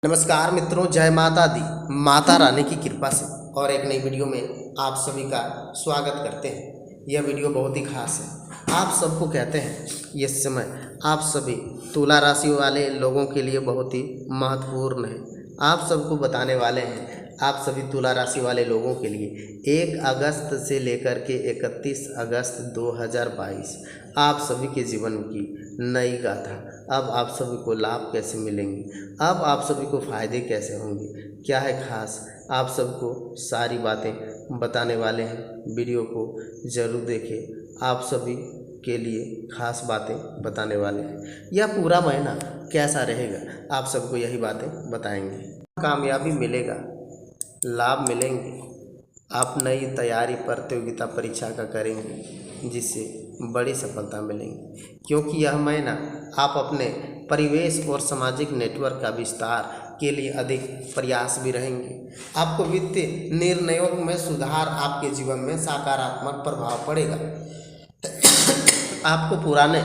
नमस्कार मित्रों, जय माता दी। माता रानी की कृपा से और एक नई वीडियो में आप सभी का स्वागत करते हैं। यह वीडियो बहुत ही खास है। आप सबको कहते हैं ये समय आप सभी तुला राशि वाले लोगों के लिए बहुत ही महत्वपूर्ण है। आप सबको बताने वाले हैं आप सभी तुला राशि वाले लोगों के लिए 1 अगस्त से लेकर के 31 अगस्त 2022 आप सभी के जीवन की नई गाथा। अब आप सभी को लाभ कैसे मिलेंगे, अब आप सभी को फ़ायदे कैसे होंगे, क्या है खास, आप सबको सारी बातें बताने वाले हैं। वीडियो को ज़रूर देखें, आप सभी के लिए खास बातें बताने वाले हैं। यह पूरा महीना कैसा रहेगा आप सबको यही बातें बताएंगे। कामयाबी मिलेगा, लाभ मिलेंगे, आप नई तैयारी प्रतियोगिता परीक्षा का करेंगे जिससे बड़ी सफलता मिलेंगी, क्योंकि यह महीना आप अपने परिवेश और सामाजिक नेटवर्क का विस्तार के लिए अधिक प्रयास भी रहेंगे। आपको वित्तीय निर्णयों में सुधार, आपके जीवन में सकारात्मक प्रभाव पड़ेगा। आपको पुराने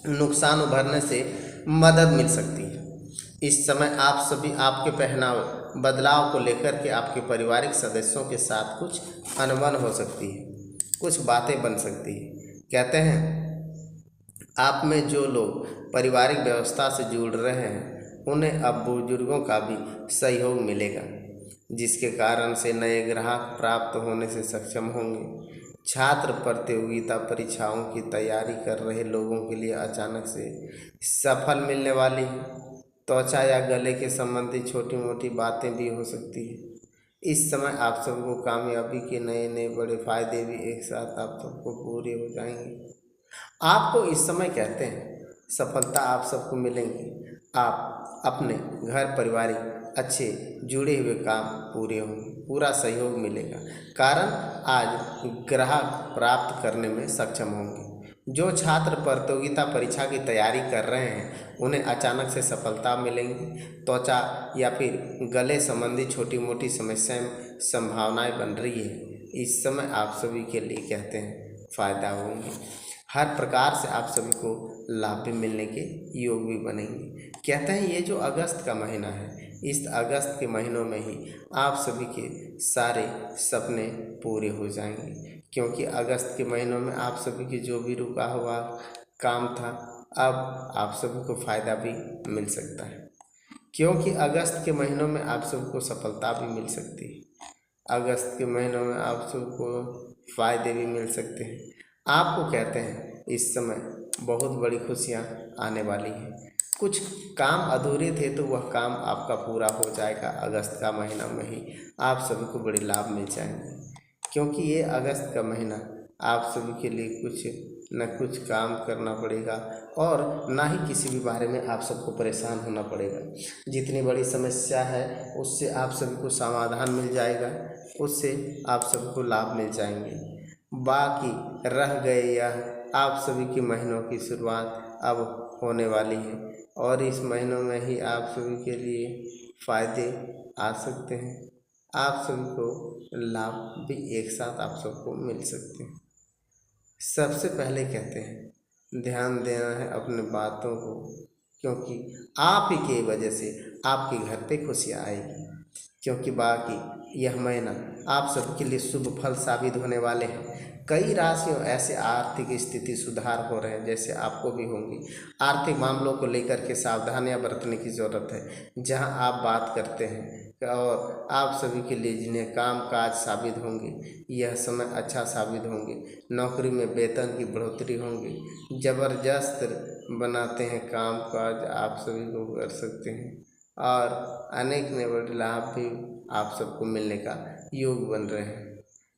नुकसान उभरने से मदद मिल सकती है। इस समय आप सभी आपके पहनावे बदलाव को लेकर के आपके पारिवारिक सदस्यों के साथ कुछ अनबन हो सकती है, कुछ बातें बन सकती है। कहते हैं आप में जो लोग पारिवारिक व्यवस्था से जुड़ रहे हैं उन्हें अब बुजुर्गों का भी सहयोग मिलेगा, जिसके कारण से नए ग्राहक प्राप्त होने से सक्षम होंगे। छात्र प्रतियोगिता परीक्षाओं की तैयारी कर रहे लोगों के लिए अचानक से सफल मिलने वाली है। त्वचा या गले के संबंधी छोटी मोटी बातें भी हो सकती है। इस समय आप सबको कामयाबी के नए नए बड़े फायदे भी एक साथ आप सबको पूरे हो जाएंगे। आपको इस समय कहते हैं सफलता आप सबको मिलेंगी। आप अपने घर पारिवारिक अच्छे जुड़े हुए काम पूरे होंगे, पूरा सहयोग मिलेगा, कारण आज ग्राहक प्राप्त करने में सक्षम होंगे। जो छात्र प्रतियोगिता परीक्षा की तैयारी कर रहे हैं उन्हें अचानक से सफलता मिलेंगी। त्वचा या फिर गले संबंधी छोटी मोटी समस्याएं संभावनाएं बन रही है। इस समय आप सभी के लिए कहते हैं फायदा होंगे। हर प्रकार से आप सभी को लाभ भी मिलने के योग भी बनेंगे। कहते हैं ये जो अगस्त का महीना है, इस अगस्त के महीनों में ही आप सभी के सारे सपने पूरे हो जाएंगे, क्योंकि अगस्त के महीनों में आप सभी के जो भी रुका हुआ काम था अब आप सभी को फ़ायदा भी मिल सकता है, क्योंकि अगस्त के महीनों में आप सबको सफलता भी मिल सकती है। अगस्त के महीनों में आप सबको फ़ायदे भी मिल सकते हैं। आपको कहते हैं इस समय बहुत बड़ी खुशियां आने वाली हैं। कुछ काम अधूरे थे तो वह काम आपका पूरा हो जाएगा। अगस्त का महीना में ही आप सभी को बड़े लाभ मिल जाएंगे, क्योंकि ये अगस्त का महीना आप सभी के लिए कुछ न कुछ काम करना पड़ेगा और ना ही किसी भी बारे में आप सबको परेशान होना पड़ेगा। जितनी बड़ी समस्या है उससे आप सभी को समाधान मिल जाएगा, उससे आप सबको लाभ मिल जाएंगे। बाकी रह गए यह आप सभी के महीनों की शुरुआत अब होने वाली है और इस महीनों में ही आप सभी के लिए फ़ायदे आ सकते हैं। आप सभी को लाभ भी एक साथ आप सबको मिल सकते हैं। सबसे पहले कहते हैं ध्यान देना है अपने बातों को, क्योंकि आप ही की वजह से आपके घर पे खुशियाँ आएगी। क्योंकि बाकी यह महीना आप सबके लिए शुभ फल साबित होने वाले हैं। कई राशियों ऐसे आर्थिक स्थिति सुधार हो रहे हैं जैसे आपको भी होंगी। आर्थिक मामलों को लेकर के सावधानियां बरतने की ज़रूरत है। जहां आप बात करते हैं और आप सभी के लिए जिन्हें काम काज साबित होंगे, यह समय अच्छा साबित होंगे। नौकरी में वेतन की बढ़ोतरी होंगी। ज़बरदस्त बनाते हैं काम काज, आप सभी को कर सकते हैं और अनेक नए बड़े लाभ भी आप सबको मिलने का योग बन रहे हैं।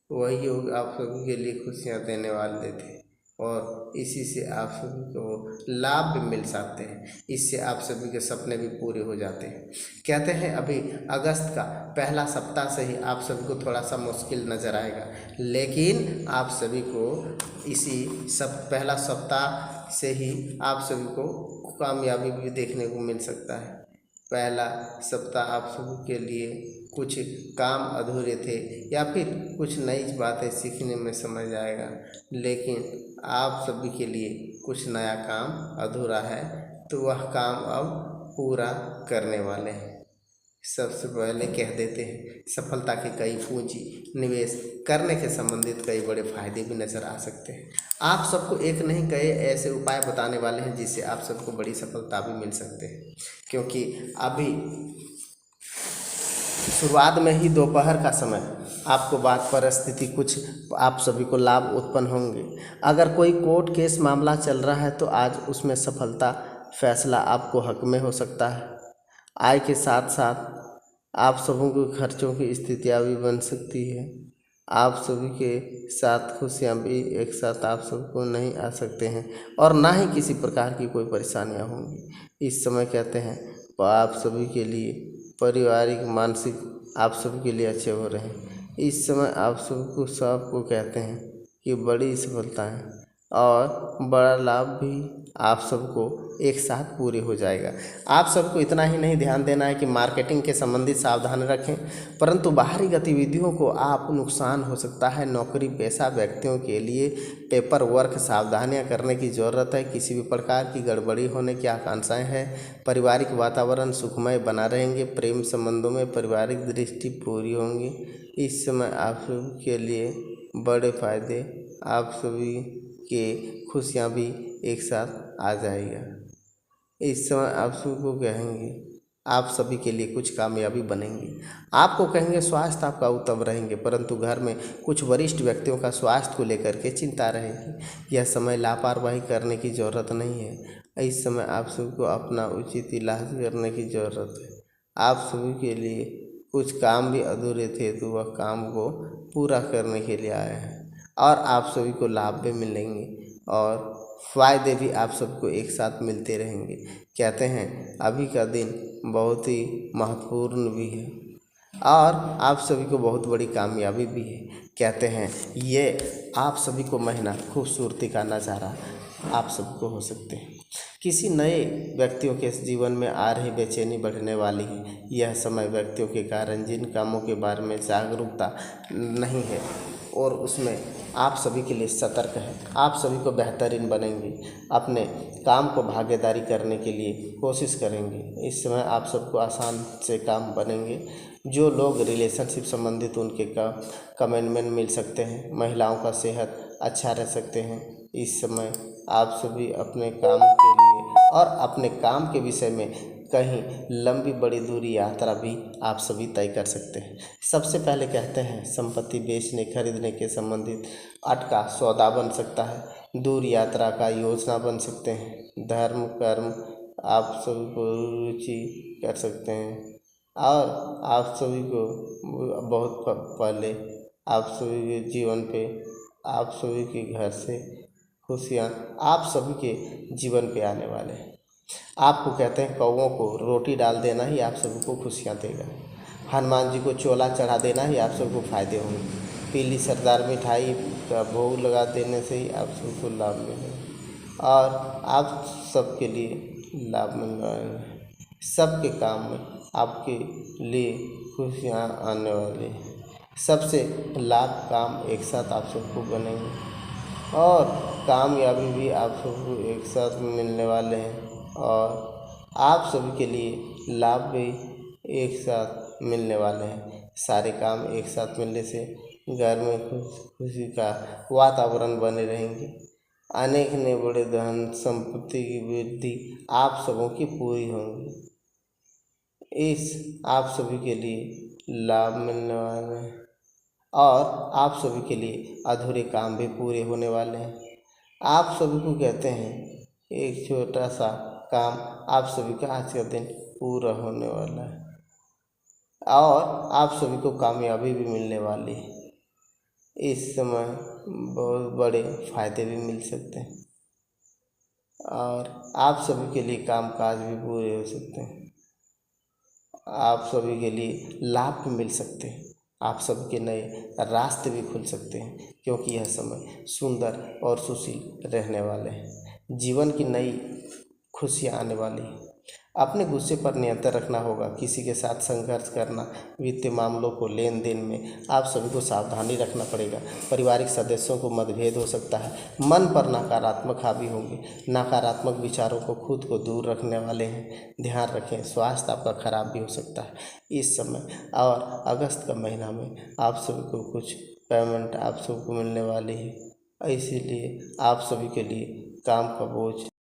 वही योग आप सभी के लिए खुशियाँ देने वाले थे और इसी से आप सभी को लाभ भी मिल सकते हैं। इससे आप सभी के सपने भी पूरे हो जाते हैं। कहते हैं अभी अगस्त का पहला सप्ताह से ही आप सभी को थोड़ा सा मुश्किल नज़र आएगा, लेकिन आप सभी को इसी पहला सप्ताह से ही आप सभी को कामयाबी भी देखने को मिल सकता है। पहला सप्ताह आप सभी के लिए कुछ काम अधूरे थे या फिर कुछ नई बातें सीखने में समझ आएगा, लेकिन आप सभी के लिए कुछ नया काम अधूरा है तो वह काम अब पूरा करने वाले हैं। सबसे पहले कह देते हैं सफलता के कई पूंजी निवेश करने के संबंधित कई बड़े फायदे भी नज़र आ सकते हैं। आप सबको एक नहीं कई ऐसे उपाय बताने वाले हैं जिससे आप सबको बड़ी सफलता भी मिल सकते हैं, क्योंकि अभी शुरुआत में ही दोपहर का समय आपको बात परिस्थिति कुछ आप सभी को लाभ उत्पन्न होंगे। अगर कोई कोर्ट केस मामला चल रहा है तो आज उसमें सफलता फैसला आपको हक में हो सकता है। आय के साथ साथ आप सबों के खर्चों की स्थितियाँ भी बन सकती है। आप सभी के साथ खुशियाँ भी एक साथ आप सबको नहीं आ सकते हैं और ना ही किसी प्रकार की कोई परेशानियाँ होंगी। इस समय कहते हैं आप सभी के लिए पारिवारिक मानसिक आप सभी के लिए अच्छे हो रहे हैं। इस समय आप सबको कहते हैं कि बड़ी सफलताएं और बड़ा लाभ भी आप सबको एक साथ पूरे हो जाएगा। आप सबको इतना ही नहीं ध्यान देना है कि मार्केटिंग के संबंधित सावधान रखें, परंतु बाहरी गतिविधियों को आप नुकसान हो सकता है। नौकरी पेशा व्यक्तियों के लिए पेपर वर्क सावधानियां करने की ज़रूरत है। किसी भी प्रकार की गड़बड़ी होने की आशंकाएं हैं। पारिवारिक वातावरण सुखमय बना रहेंगे। प्रेम संबंधों में पारिवारिक दृष्टि पूरी होंगी। इस समय आप सबके लिए बड़े फायदे आप सभी के खुशियाँ भी एक साथ आ जाएगा। इस समय आप सबको कहेंगे आप सभी के लिए कुछ कामयाबी बनेंगी। आपको कहेंगे स्वास्थ्य आपका उत्तम रहेंगे, परंतु घर में कुछ वरिष्ठ व्यक्तियों का स्वास्थ्य को लेकर के चिंता रहेगी। यह समय लापरवाही करने की ज़रूरत नहीं है। इस समय आप सबको अपना उचित इलाज करने की ज़रूरत है। आप सभी के लिए कुछ काम भी अधूरे थे तो वह काम को पूरा करने के लिए आए हैं और आप सभी को लाभ भी मिलेंगे और फ़ायदे भी आप सबको एक साथ मिलते रहेंगे। कहते हैं अभी का दिन बहुत ही महत्वपूर्ण भी है और आप सभी को बहुत बड़ी कामयाबी भी है। कहते हैं ये आप सभी को महीना खूबसूरती का नज़ारा आप सबको हो सकते हैं। किसी नए व्यक्तियों के जीवन में आ रही बेचैनी बढ़ने वाली है। यह समय व्यक्तियों के कारण जिन कामों के बारे में जागरूकता नहीं है और उसमें आप सभी के लिए सतर्क है। आप सभी को बेहतरीन बनेंगे। अपने काम को भागीदारी करने के लिए कोशिश करेंगे। इस समय आप सबको आसान से काम बनेंगे। जो लोग रिलेशनशिप संबंधित उनके कमिटमेंट मिल सकते हैं। महिलाओं का सेहत अच्छा रह सकते हैं। इस समय आप सभी अपने काम के लिए और अपने काम के विषय में कहीं लंबी बड़ी दूरी यात्रा भी आप सभी तय कर सकते हैं। सबसे पहले कहते हैं संपत्ति बेचने खरीदने के संबंधित अटका सौदा बन सकता है। दूर यात्रा का योजना बन सकते हैं। धर्म कर्म आप सभी को रुचि कर सकते हैं और आप सभी को बहुत पहले आप सभी के जीवन पे आप सभी के घर से खुशियाँ आप सभी के जीवन पे आने वाले हैं। आपको कहते हैं कौवों को रोटी डाल देना ही आप सभी को खुशियाँ देगा। हनुमान जी को चोला चढ़ा देना ही आप सबको फायदे होंगे। पीली सरदार मिठाई का भोग लगा देने से ही आप सबको लाभ मिलेगा और आप सबके लिए लाभ मिलने वाले हैं। सबके काम में आपके लिए खुशियाँ आने वाली हैं। सबसे लाभ काम एक साथ आप सबको बनेंगे और कामयाबी भी आप सबको एक साथ मिलने वाले हैं और आप सभी के लिए लाभ भी एक साथ मिलने वाले हैं। सारे काम एक साथ मिलने से घर में खुशी का वातावरण बने रहेंगे। अनेक ने बड़े धन संपत्ति की वृद्धि आप सबों की पूरी होंगी। इस आप सभी के लिए लाभ मिलने वाले हैं और आप सभी के लिए अधूरे काम भी पूरे होने वाले हैं। आप सभी को कहते हैं एक छोटा सा काम आप सभी का आज का दिन पूरा होने वाला है और आप सभी को कामयाबी भी मिलने वाली है। इस समय बहुत बड़े फायदे भी मिल सकते हैं और आप सभी के लिए कामकाज भी पूरे हो सकते हैं। आप सभी के लिए लाभ भी मिल सकते हैं। आप सबके नए रास्ते भी खुल सकते हैं क्योंकि यह समय सुंदर और सुशील रहने वाले हैं। जीवन की नई खुशियाँ आने वाली हैं। अपने गुस्से पर नियंत्रण रखना होगा। किसी के साथ संघर्ष करना, वित्तीय मामलों को लेन देन में आप सभी को सावधानी रखना पड़ेगा। पारिवारिक सदस्यों को मतभेद हो सकता है। मन पर नकारात्मक हावी होंगे। नकारात्मक विचारों को खुद को दूर रखने वाले हैं। ध्यान रखें, स्वास्थ्य आपका खराब भी हो सकता है इस समय। और अगस्त का महीना में आप सभी को कुछ पेमेंट आप सबको मिलने वाली है, इसीलिए आप सभी के लिए काम का बोझ